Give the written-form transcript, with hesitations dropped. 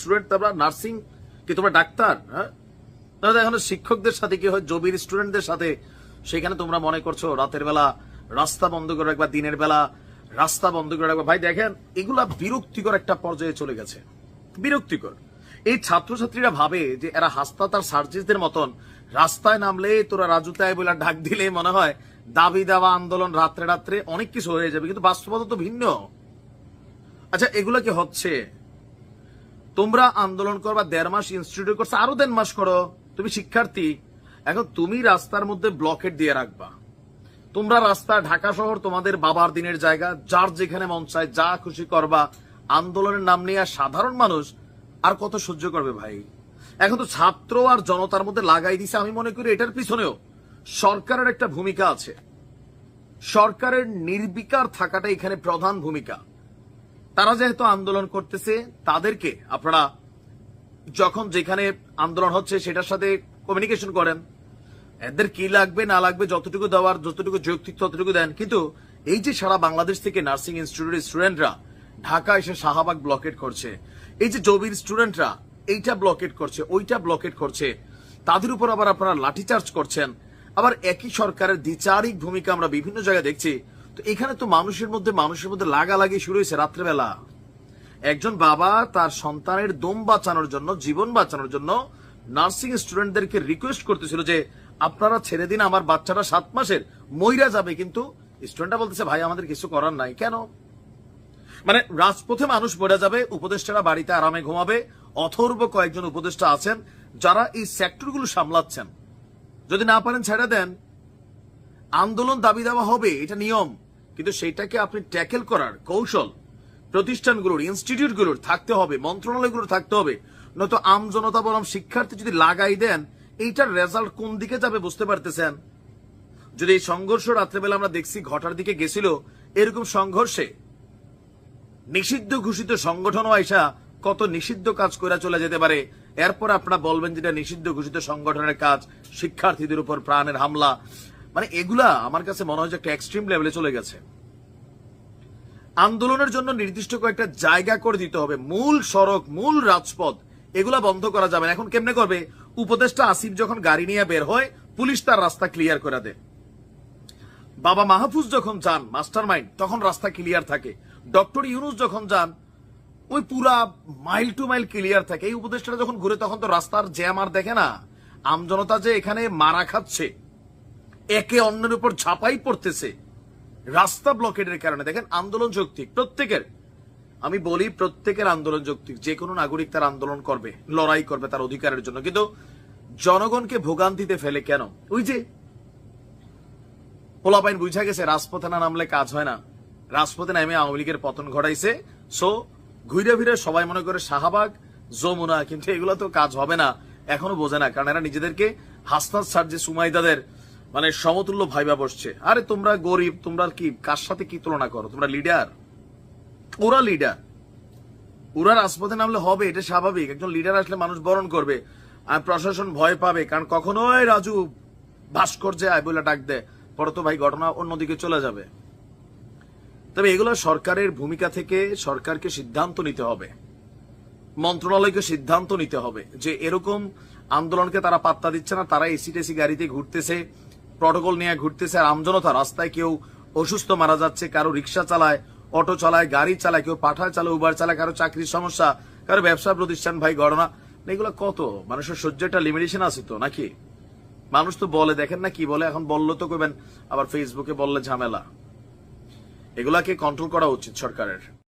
Student, তোমরা nursing কি তোমরা ডাক্তার? হ্যাঁ, তাহলে এখন শিক্ষকদের সাথে কি হয়, জবির স্টুডেন্টদের সাথে সেখানে তোমরা মনে করছো রাতের বেলা রাস্তা বন্ধ করে রাখবা, দিনের বেলা রাস্তা বন্ধ করে রাখবা। ভাই দেখেন, এগুলা বিরক্তিকর একটা পর্যায়ে চলে গেছে, বিরক্তিকর। এই ছাত্রছাত্রীরা ভাবে যে এরা হাসপাতাল আর সার্জিসদের মতন রাস্তায় নামলে তোরা রাজুতায় বলে ডাক দিলে মনে হয় দাবি দেওয়া আন্দোলন রাত্রে রাত্রে অনেক কিছু হয়ে যাবে, কিন্তু বাস্তবতা তো ভিন্ন। আচ্ছা, এগুলো কি হচ্ছে? তোমরা আন্দোলন করবা 1.5 মাস, ইনস্টিটিউট করছে আরো 1.5 মাস করো। তুমি শিক্ষার্থী, এখন তুমি রাস্তার মধ্যে ব্লকেট দিয়ে রাখবা। তোমরা রাস্তা, ঢাকা শহর তোমাদের বাবার দিনের জায়গা, যার যেখানে মন চায় যা খুশি করবা, আন্দোলনের নাম নিয়ে সাধারণ মানুষ আর কত সহ্য করবে ভাই? এখন তো ছাত্র আর জনতার মধ্যে লাগাই দিছে। আমি মনে করি এটার পিছনেও সরকারের একটা ভূমিকা আছে। সরকারের নির্বিকার থাকাটা এখানে প্রধান ভূমিকা। তারা যেহেতু আন্দোলন করতেছে, তাদেরকে আপনারা যখন যেখানে আন্দোলন হচ্ছে সেটার সাথে কমিউনিকেশন করেন, এদের কি লাগবে না লাগবে যতটুকু দেওয়ার, যতটুকু যৌক্তিক ততটুকু দেন। কিন্তু এই যে সারা বাংলাদেশ থেকে নার্সিং ইনস্টিটিউটের স্টুডেন্টরা ঢাকা এসে শাহবাগ ব্লকেট করছে, এই যে জবির স্টুডেন্টরা এইটা ব্লকেট করছে, ওইটা ব্লকেট করছে, তাদের উপর আবার আপনারা লাঠিচার্জ করছেন। আবার একই সরকারের দ্বিচারিক ভূমিকা আমরা বিভিন্ন জায়গায় দেখছি। তো এখানে তো মানুষের মধ্যে লাগালাগি শুরু হয়েছে রাত্রেবেলা। একজন বাবা তার সন্তানের দম বাঁচানোর জন্য, জীবন বাঁচানোর জন্য নার্সিং স্টুডেন্টদেরকে রিকোয়েস্ট করতেছিল যে আপনারা ছেড়ে দিন, আমার বাচ্চাটা 7 মাসের, মইরা যাবে। কিন্তু স্টুডেন্টরা বলতেছে ভাই আমাদের কিছু করার নাই। কেন? মানে রাজপথে মানুষ মরে যাবে, উপদেষ্টারা বাড়িতে আরামে ঘুমাবে। অথর্ব কয়েকজন উপদেষ্টা আছেন যারা এই সেক্টরগুলো সামলাচ্ছেন। যদি না পারেন ছেড়ে দেন, আন্দোলন দাবি দেওয়া হবে, এটা নিয়ম। কিন্তু সেইটাকে আপনি ট্যাকেল করার কৌশল প্রতিষ্ঠানগুলোর, ইনস্টিটিউটগুলোর থাকতে হবে, মন্ত্রণালয়গুলোর থাকতে হবে। নয়তো আমজনতা বনাম শিক্ষার্থী যদি লাগাই দেন, এইটার রেজাল্ট কোন দিকে যাবে বুঝতে পারতেছেন? যদি এই সংঘর্ষ রাত্রেবেলা আমরা দেখছি ঘটার দিকে গেছিল, এরকম সংঘর্ষে নিষিদ্ধ ঘোষিত সংগঠনও আইসা কত নিষিদ্ধ কাজ করে চলে যেতে পারে। এরপর আপনারা বলবেন যেটা নিষিদ্ধ ঘোষিত সংগঠনের কাজ, শিক্ষার্থীদের উপর প্রাণের হামলা। মানে এগুলা আমার কাছে মনে হয় যে একটা এক্সট্রিম লেভেলে চলে গেছে। আন্দোলনের জন্য নির্দিষ্ট কয়েকটা জায়গা করে দিতে হবে, মূল সড়ক, মূল রাজপথ, এগুলা বন্ধ করা যাবে না। এখন কেমনে করবে? উপদেষ্টা আসিফ যখন গাড়ি নিয়ে বের হয়, পুলিশ তার রাস্তা ক্লিয়ার করে দেয়। বাবা মাহফুজ যখন যান, মাস্টার মাইন্ড, তখন রাস্তা ক্লিয়ার থাকে। ডক্টর ইউনুস যখন যান, ওই পুরা মাইল টু মাইল ক্লিয়ার থাকে। এই উপদেষ্টারা যখন ঘুরে তখন তো রাস্তার জ্যাম আর দেখে না। আমজনতা যে এখানে মারা খাচ্ছে, একে অন্যের উপর ঝাঁপাই পড়তেছে রাস্তা ব্লকেটের কারণে। দেখেন, আন্দোলন যৌক্তিক প্রত্যেকের, আমি বলি প্রত্যেকের আন্দোলন যৌক্তিক। যে কোনো নাগরিক তার আন্দোলন করবে, লড়াই করবে তার অধিকারের জন্য। কিন্তু জনগণকে ভোগান্তিতে ফেলে কেন? ওই যে পোলাপাইন বুঝা গেছে রাজপথে না নামলে কাজ হয় না। রাজপথে নামে আওয়ামী লীগের পতন ঘটাইছে। সো ঘুরে ফিরে সবাই মনে করে শাহবাগ, যমুনা, কিন্তু এগুলো তো কাজ হবে না। এখনো বোঝে না, কারণ এরা নিজেদেরকে হাসনাত সার্জি সুমাইদাদের মানে সমতুল্য ভাইবা বসছে। আরে তোমরা গরিব, তোমরা কি কার সাথে কি তুলনা করো? তোমরা লিডার, ওরা লিডার। ওরা রাজপথে নামলে হবে, এটা স্বাভাবিক। একজন লিডার আসলে মানুষ বরণ করবে, আর প্রশাসন ভয় পাবে। কারণ কখনোই রাজু ভাস্কর্যে আয় বলে ডাক দেয়, পরে তো ভাই ঘটনা অন্যদিকে চলে যাবে। তবে এগুলো সরকারের ভূমিকা থেকে সরকারকে সিদ্ধান্ত নিতে হবে, মন্ত্রণালয়কে সিদ্ধান্ত নিতে হবে যে এরকম আন্দোলনকে তারা পাত্তা দিচ্ছে না। তারা এসি টেসি গাড়িতে ঘুরতেছে, প্রটোকল নিয়ে ঘুরতেছে, আর আমজনতা রাস্তায় কেউ অসুস্থ মারা যাচ্ছে, কারো রিক্সা চালায়, অটো চালায়, গাড়ি চালায়, কেউ পাঠায় চালায়, উবার চালায়, কারো চাকরির সমস্যা, কারো ব্যবসা প্রতিষ্ঠান, ভাই ঘটনা। এগুলো কত মানুষের সহ্য একটা লিমিটেশন আছে তো নাকি? মানুষ তো বলে, দেখেন না কি বলে, এখন বললো তো কইবেন, আবার ফেসবুকে বললে ঝামেলা। এগুলাকে কন্ট্রোল করা উচিত সরকারের।